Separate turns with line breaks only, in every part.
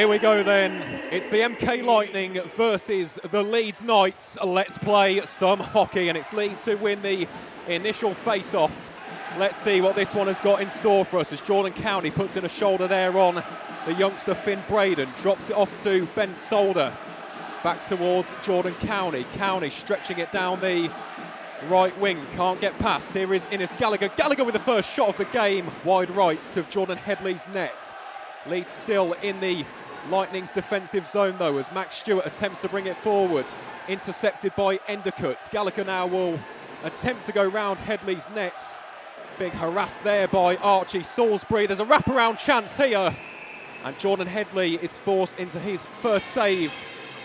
Here we go then. It's the MK Lightning versus the Leeds Knights. Let's play some hockey, and it's Leeds who win the initial face-off. Let's see what this one has got in store for us as Jordan County puts in a shoulder there on the youngster Finn Braden, drops it off to Ben Solder. Back towards Jordan County. County stretching it down the right wing, can't get past. Here is Innes Gallagher. Gallagher with the first shot of the game, wide right of Jordan Headley's net. Leeds still in the Lightning's defensive zone though, as Max Stewart attempts to bring it forward. Intercepted by Endicott. Gallagher now will attempt to go round Headley's net. Big harass there by Archie Salisbury. There's a wraparound chance here, and Jordan Headley is forced into his first save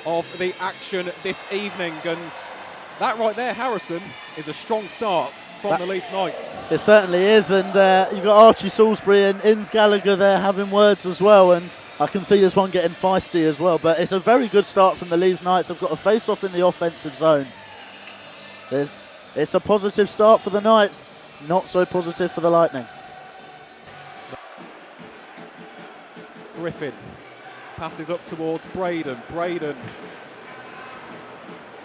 of the action this evening. And that right there, Harrison, is a strong start from the Leeds Knights.
It certainly is, and you've got Archie Salisbury and Innes Gallagher there having words as well, and I can see this one getting feisty as well, but it's a very good start from the Leeds Knights. They've got a face-off in the offensive zone. It's a positive start for the Knights, not so positive for the Lightning.
Griffin passes up towards Braden. Braden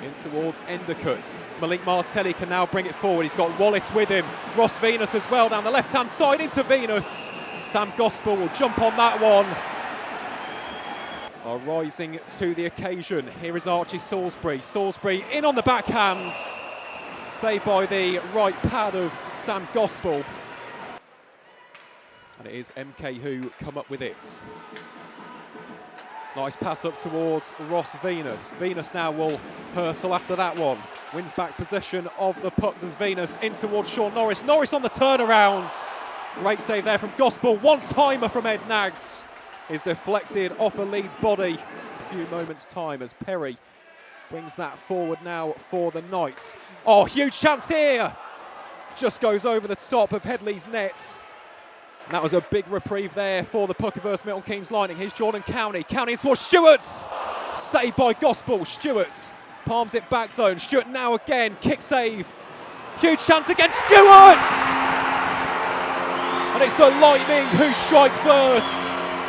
in towards Endicott. Malik Martelli can now bring it forward. He's got Wallace with him. Ross Venus as well down the left-hand side into Venus. Sam Gospel will jump on that one. Are rising to the occasion. Here is Archie Salisbury. Salisbury in on the backhand. Saved by the right pad of Sam Gospel. And it is MK who come up with it. Nice pass up towards Ross Venus. Venus now will hurtle after that one. Wins back possession of the puck, does Venus, in towards Sean Norris. Norris on the turnaround. Great save there from Gospel. One-timer from Ed Naggs is deflected off a Leeds body. A few moments' time as Perry brings that forward now for the Knights. Oh, huge chance here. Just goes over the top of Headley's nets. And that was a big reprieve there for the Puckerverse Milton Keynes Lightning. Here's Jordan County. County in towards Stewart. Saved by Gospel. Stewart palms it back though. And Stewart now again. Kick save. Huge chance against Stewart. And it's the Lightning who strike first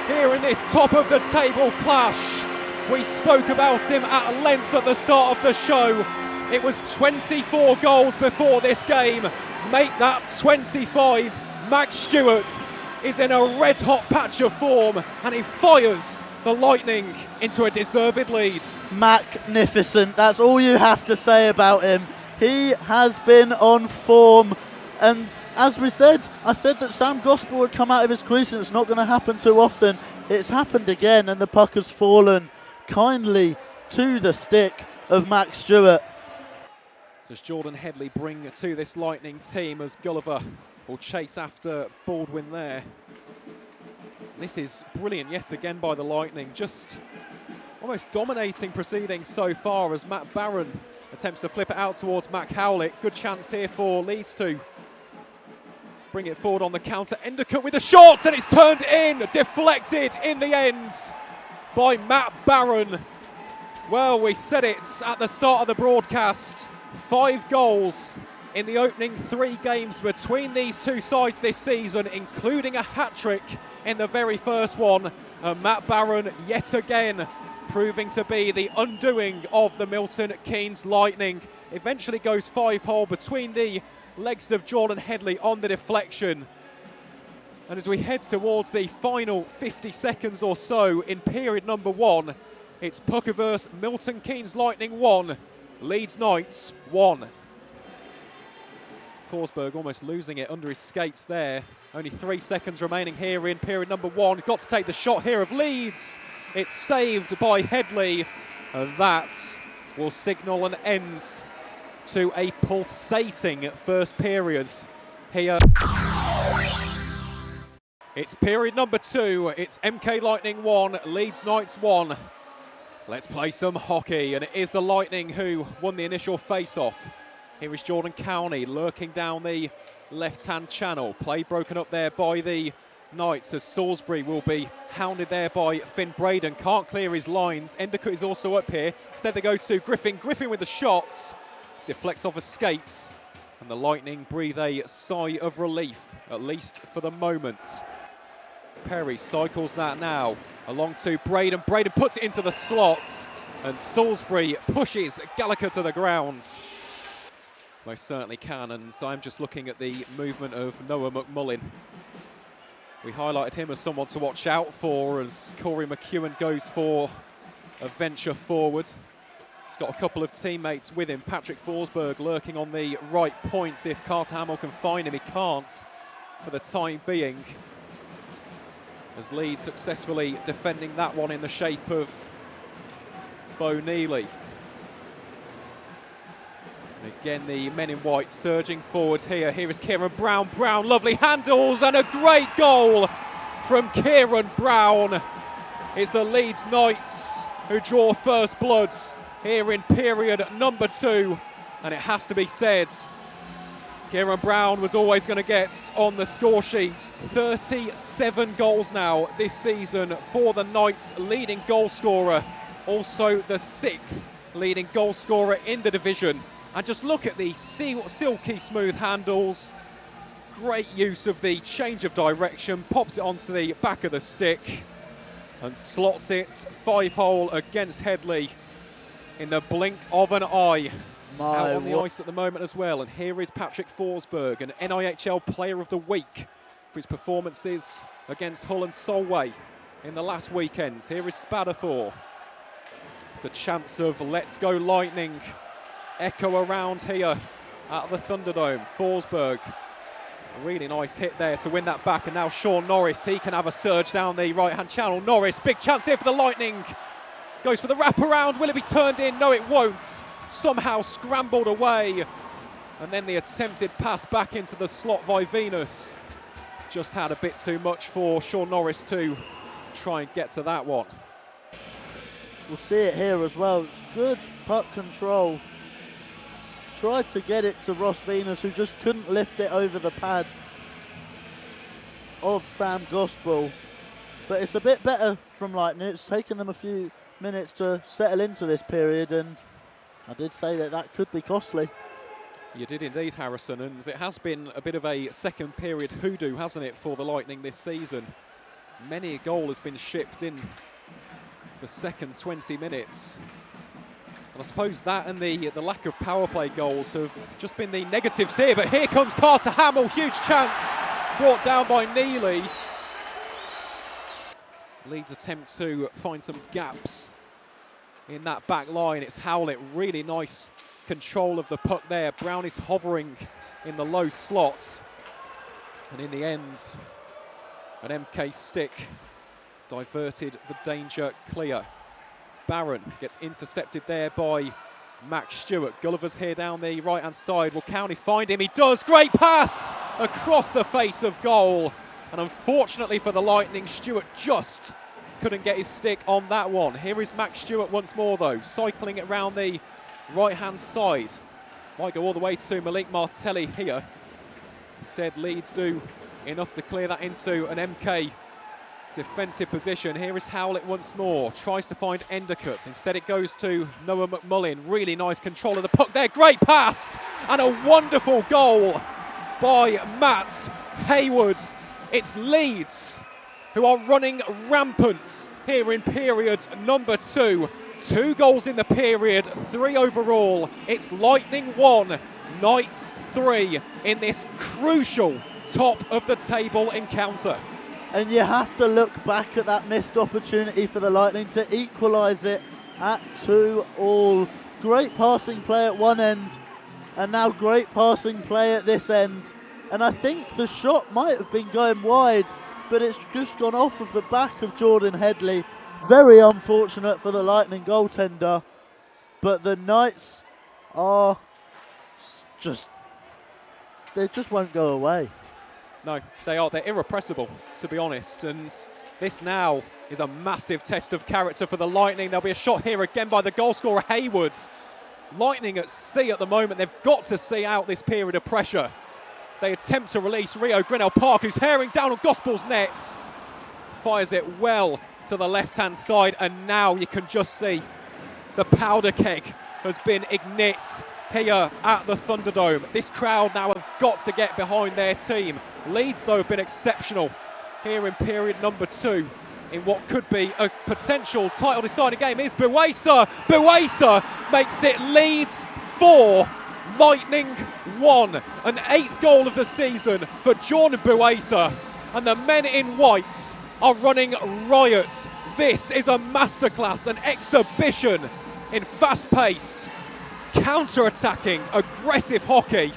here in this top of the table clash. We spoke about him at length at the start of the show. It was 24 goals before this game. Make that 25. Max Stewart is in a red-hot patch of form, and he fires the Lightning into a deserved lead.
Magnificent. That's all you have to say about him. He has been on form, and as we said, I said that Sam Gospel would come out of his crease, and it's not going to happen too often. It's happened again, and the puck has fallen kindly to the stick of Max Stewart.
Does Jordan Headley bring to this Lightning team as Gulliver will chase after Baldwin there? This is brilliant yet again by the Lightning, just almost dominating proceedings so far as Matt Barron attempts to flip it out towards Mac Howlett. Good chance here for Leeds to bring it forward on the counter. Endicott with the shot, and it's turned in, deflected in the end by Matt Barron. Well, we said it at the start of the broadcast. 5 goals in the opening 3 games between these two sides this season, including a hat-trick in the very first one. Matt Barron yet again proving to be the undoing of the Milton Keynes Lightning. Eventually goes 5-hole between the legs of Jordan Headley on the deflection. And as we head towards the final 50 seconds or so in period number 1, it's Puckerverse Milton Keynes Lightning 1, Leeds Knights 1. Forsberg almost losing it under his skates there. Only 3 seconds remaining here in period number 1. Got to take the shot here of Leeds. It's saved by Headley. And that will signal an end to a pulsating first period here. It's period number 2. It's MK Lightning 1, Leeds Knights 1. Let's play some hockey. And it is the Lightning who won the initial face-off. Here is Jordan County lurking down the left-hand channel. Play broken up there by the Knights as Salisbury will be hounded there by Finn Braden. Can't clear his lines. Endicott is also up here. Instead they go to Griffin. Griffin with the shots. Deflects off a skate. And the Lightning breathe a sigh of relief, at least for the moment. Perry cycles that now along to Braden. Braden puts it into the slot, and Salisbury pushes Gallagher to the ground. Most certainly can, and so I'm just looking at the movement of Noah McMullin. We highlighted him as someone to watch out for as Corey McEwen goes for a venture forward. He's got a couple of teammates with him. Patrick Forsberg lurking on the right point. If Carter Hamill can find him, he can't for the time being. As Leeds successfully defending that one in the shape of Bo Neely. And again, the men in white surging forward here. Here is Kieran Brown. Brown, lovely handles and a great goal from Kieran Brown. It's the Leeds Knights who draw first bloods here in period number 2. And it has to be said, Kieran Brown was always going to get on the score sheet. 37 goals now this season for the Knights, leading goal scorer. Also the 6th leading goal scorer in the division. And just look at the silky smooth handles. Great use of the change of direction. Pops it onto the back of the stick and slots it 5-hole against Headley in the blink of an eye. Out on the ice at the moment as well. And here is Patrick Forsberg, an NIHL Player of the Week for his performances against Hull and Solway in the last weekend. Here is Spadafor. The chance of Let's Go Lightning echo around here at the Thunderdome. Forsberg, a really nice hit there to win that back, and now Sean Norris, he can have a surge down the right-hand channel. Norris, big chance here for the Lightning. Goes for the wraparound, will it be turned in? No, it won't. Somehow scrambled away. And then the attempted pass back into the slot by Venus. Just had a bit too much for Sean Norris to try and get to that one.
We'll see it here as well. It's good puck control. Tried to get it to Ross Venus, who just couldn't lift it over the pad of Sam Gospel. But it's a bit better from Lightning. It's taken them a few minutes to settle into this period, and I did say that that could be costly.
You did indeed, Harrison, and it has been a bit of a second period hoodoo, hasn't it, for the Lightning this season. Many a goal has been shipped in the second 20 minutes. And I suppose that and the lack of power play goals have just been the negatives here. But here comes Carter Hamill, huge chance, brought down by Neely. Leeds attempt to find some gaps in that back line. It's Howlett, really nice control of the puck there. Brown is hovering in the low slots. And in the end, an MK stick diverted the danger clear. Barron gets intercepted there by Max Stewart. Gulliver's here down the right-hand side. Will County find him? He does. Great pass across the face of goal. And unfortunately for the Lightning, Stewart just couldn't get his stick on that one. Here is Max Stewart once more, though, cycling it round the right-hand side. Might go all the way to Malik Martelli here. Instead, Leeds do enough to clear that into an MK defensive position. Here is Howlett once more. Tries to find Endicott. Instead, it goes to Noah McMullin. Really nice control of the puck there. Great pass and a wonderful goal by Matt Hayward. It's Leeds who are running rampant here in period number 2. 2 goals in the period, 3 overall. It's Lightning 1, Knights 3 in this crucial top of the table encounter.
And you have to look back at that missed opportunity for the Lightning to equalise it at 2-2. Great passing play at one end, and now great passing play at this end. And I think the shot might have been going wide, but it's just gone off of the back of Jordan Headley. Very unfortunate for the Lightning goaltender. But the Knights are they just won't go away.
No, they are. They're irrepressible, to be honest. And this now is a massive test of character for the Lightning. There'll be a shot here again by the goalscorer, Hayward. Lightning at sea at the moment. They've got to see out this period of pressure. They attempt to release Rio Grinnell Park, who's herring down on Gospel's net. Fires it well to the left-hand side, and now you can just see the powder keg has been ignited here at the Thunderdome. This crowd now have got to get behind their team. Leeds, though, have been exceptional here in period number 2 in what could be a potential title deciding game is Buesa. Buesa makes it Leeds 4, Lightning 1. An 8th goal of the season for Jordan Buesa. And the men in white are running riot. This is a masterclass, an exhibition in fast-paced, counter-attacking, aggressive hockey.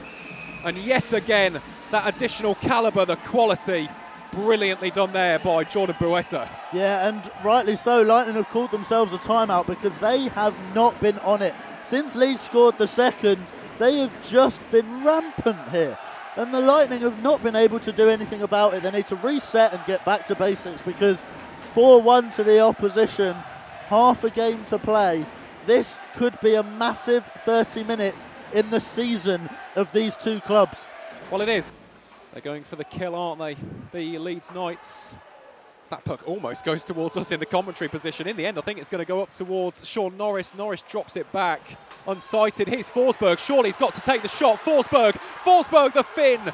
And yet again, that additional calibre, the quality, brilliantly done there by Jordan Buesa.
Yeah, and rightly so. Lightning have called themselves a timeout because they have not been on it. Since Leeds scored the second, they have just been rampant here. And the Lightning have not been able to do anything about it. They need to reset and get back to basics because 4-1 to the opposition, half a game to play. This could be a massive 30 minutes in the season of these two clubs.
Well, it is. They're going for the kill, aren't they? The Leeds Knights. That puck almost goes towards us in the commentary position. In the end, I think it's going to go up towards Sean Norris. Norris drops it back, unsighted. Here's Forsberg. Surely he's got to take the shot. Forsberg the Finn.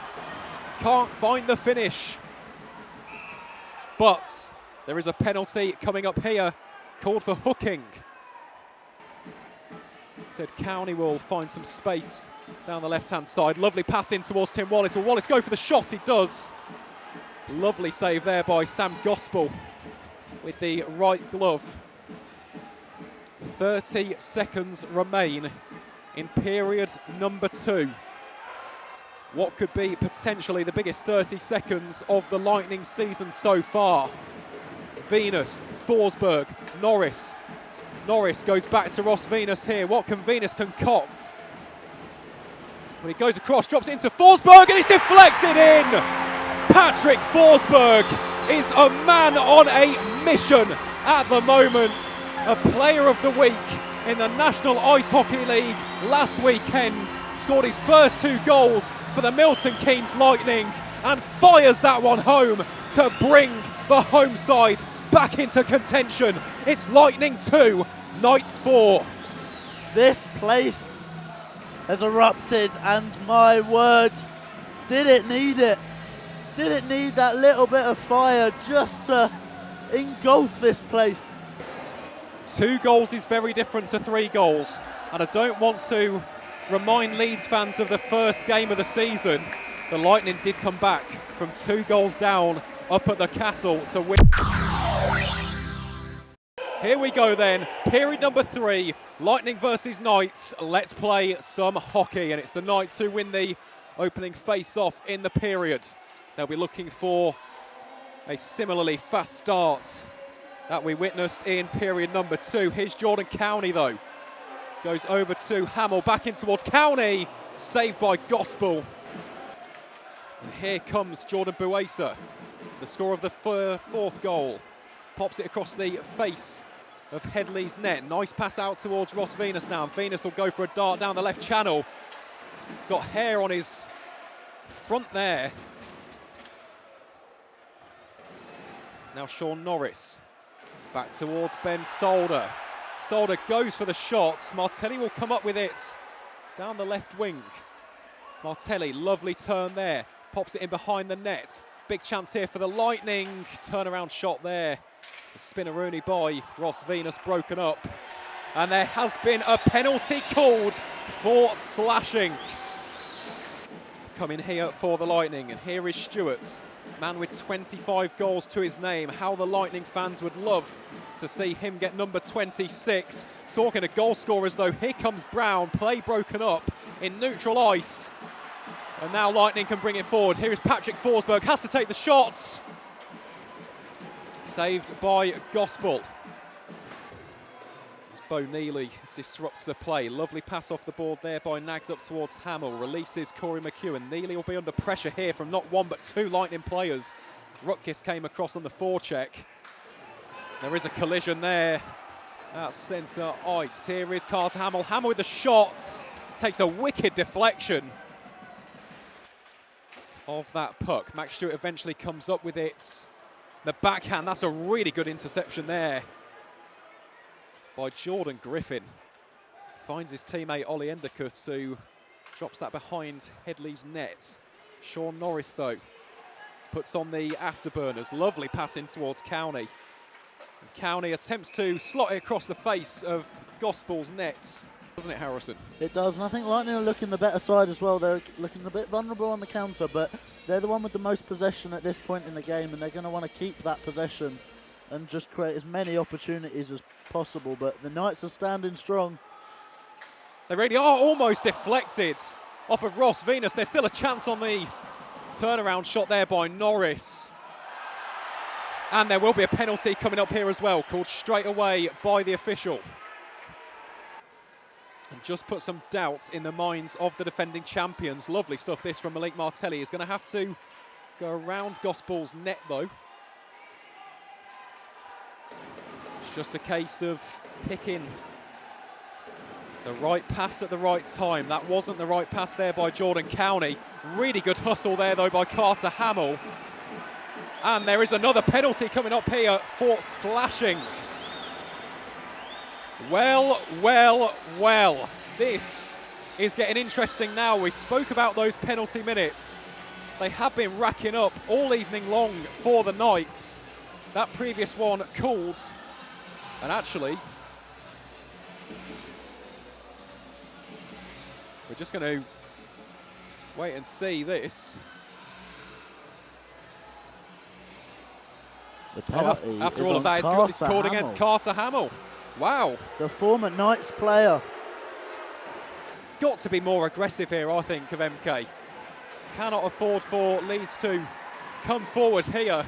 Can't find the finish. But there is a penalty coming up here, called for hooking. Said Cowney will find some space down the left-hand side. Lovely pass in towards Tim Wallace. Will Wallace go for the shot? He does. Lovely save there by Sam Gospel with the right glove. 30 seconds remain in period number 2. What could be potentially the biggest 30 seconds of the Lightning season so far. Venus, Forsberg, Norris. Norris goes back to Ross Venus here. What can Venus concoct? When he goes across, drops it into Forsberg, and he's deflected in! Patrick Forsberg is a man on a mission at the moment. A player of the week in the National Ice Hockey League last weekend. Scored his first 2 goals for the Milton Keynes Lightning and fires that one home to bring the home side back into contention. It's Lightning 2, Knights 4.
This place has erupted, and my word, did it need it? Did it need that little bit of fire just to engulf this place?
2 goals is very different to 3 goals. And I don't want to remind Leeds fans of the first game of the season. The Lightning did come back from 2 goals down up at the Castle to win. Here we go then, period number 3, Lightning versus Knights. Let's play some hockey, and it's the Knights who win the opening face-off in the period. They'll be looking for a similarly fast start that we witnessed in period number 2. Here's Jordan Cowney though. Goes over to Hamill, back in towards Cowney. Saved by Gospel. And here comes Jordan Buesa, the scorer of the 4th goal. Pops it across the face of Headley's net. Nice pass out towards Ross Venus now. And Venus will go for a dart down the left channel. He's got hair on his front there. Now Sean Norris, back towards Ben Solder. Solder goes for the shots. Martelli will come up with it down the left wing. Martelli, lovely turn there. Pops it in behind the net. Big chance here for the Lightning. Turnaround shot there. The spinneroonie by Ross Venus broken up. And there has been a penalty called for slashing. Coming here for the Lightning, and here is Stewart. Man with 25 goals to his name. How the Lightning fans would love to see him get number 26. Talking of goal scorers though, here comes Brown. Play broken up in neutral ice. And now Lightning can bring it forward. Here is Patrick Forsberg, has to take the shots. Saved by Gospel. As Bo Neely disrupts the play. Lovely pass off the board there by Nags up towards Hamill. Releases Corey McEwen. Neely will be under pressure here from not 1 but 2 Lightning players. Rutgers came across on the forecheck. There is a collision there at centre ice. Here is Carter Hamill. Hamill with the shots. Takes a wicked deflection of that puck. Max Stewart eventually comes up with it. The backhand, that's a really good interception there by Jordan Griffin. Finds his teammate Ollie Endicott, who drops that behind Headley's net. Sean Norris though puts on the afterburners. Lovely pass in towards Cowney. And Cowney attempts to slot it across the face of Gospel's nets. Doesn't it, Harrison?
It does, and I think Lightning are looking the better side as well. They're looking a bit vulnerable on the counter, but they're the one with the most possession at this point in the game, and they're going to want to keep that possession and just create as many opportunities as possible. But the Knights are standing strong.
They really are almost deflected off of Ross Venus. There's still a chance on the turnaround shot there by Norris. And there will be a penalty coming up here as well, called straight away by the official. And just put some doubt in the minds of the defending champions. Lovely stuff this from Malik Martelli. He's going to have to go around Gospel's net though. It's just a case of picking the right pass at the right time. That wasn't the right pass there by Jordan Cowney. Really good hustle there though by Carter Hamill. And there is another penalty coming up here for slashing. Well, well, well. This is getting interesting now. We spoke about those penalty minutes. They have been racking up all evening long for the Knights. That previous one called. And actually, we're just going to wait and see this. After all of that, it's called against Carter Hamill. Wow.
The former Knights player.
Got to be more aggressive here, I think, of MK. Cannot afford for Leeds to come forward here.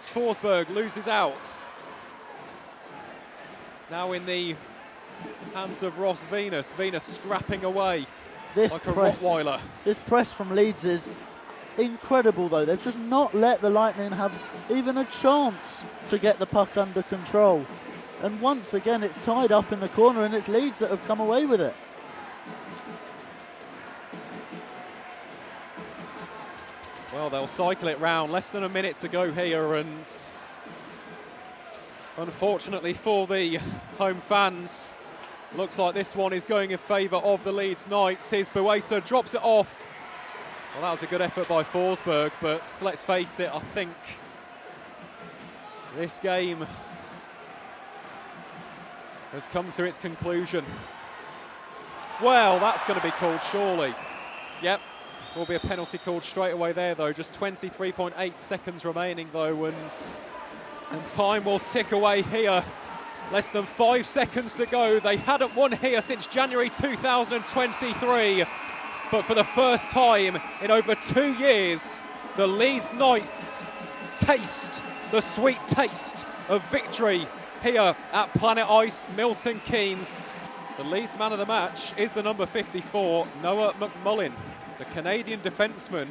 Forsberg loses out. Now in the hands of Ross Venus. Venus scrapping away like a Rottweiler.
This press from Leeds is incredible though. They've just not let the Lightning have even a chance to get the puck under control. And once again it's tied up in the corner and it's Leeds that have come away with it.
Well, they'll cycle it round. Less than a minute to go here, and unfortunately for the home fans, looks like this one is going in favour of the Leeds Knights. Here's Buesa, drops it off. Well, that was a good effort by Forsberg, but let's face it, I think this game has come to its conclusion. Well, that's going to be called, surely. Yep, will be a penalty called straight away there, though. Just 23.8 seconds remaining, though, and time will tick away here. Less than 5 seconds to go. They hadn't won here since January 2023. But for the first time in over 2 years, the Leeds Knights taste the sweet taste of victory here at Planet Ice, Milton Keynes. The Leeds man of the match is the number 54, Noah McMullen, the Canadian defenseman.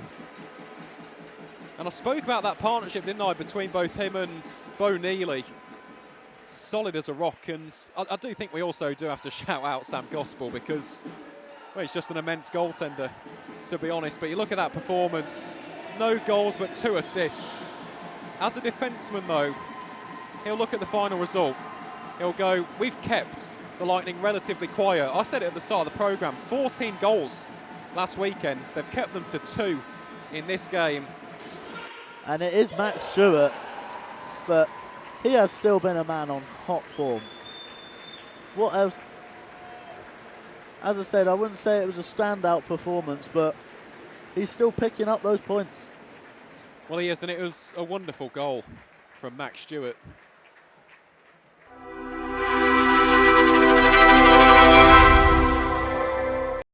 And I spoke about that partnership, didn't I, between both him and Bo Neely. Solid as a rock, and I do think we also do have to shout out Sam Gospel because, well, he's just an immense goaltender, to be honest. But you look at that performance, no goals but 2 assists. As a defenseman, though, he'll look at the final result. He'll go, we've kept the Lightning relatively quiet. I said it at the start of the programme, 14 goals last weekend. They've kept them to 2 in this game.
And it is Max Stewart, but he has still been a man on hot form. What else? As I said, I wouldn't say it was a standout performance, but he's still picking up those points.
Well, he is, and it was a wonderful goal from Max Stewart.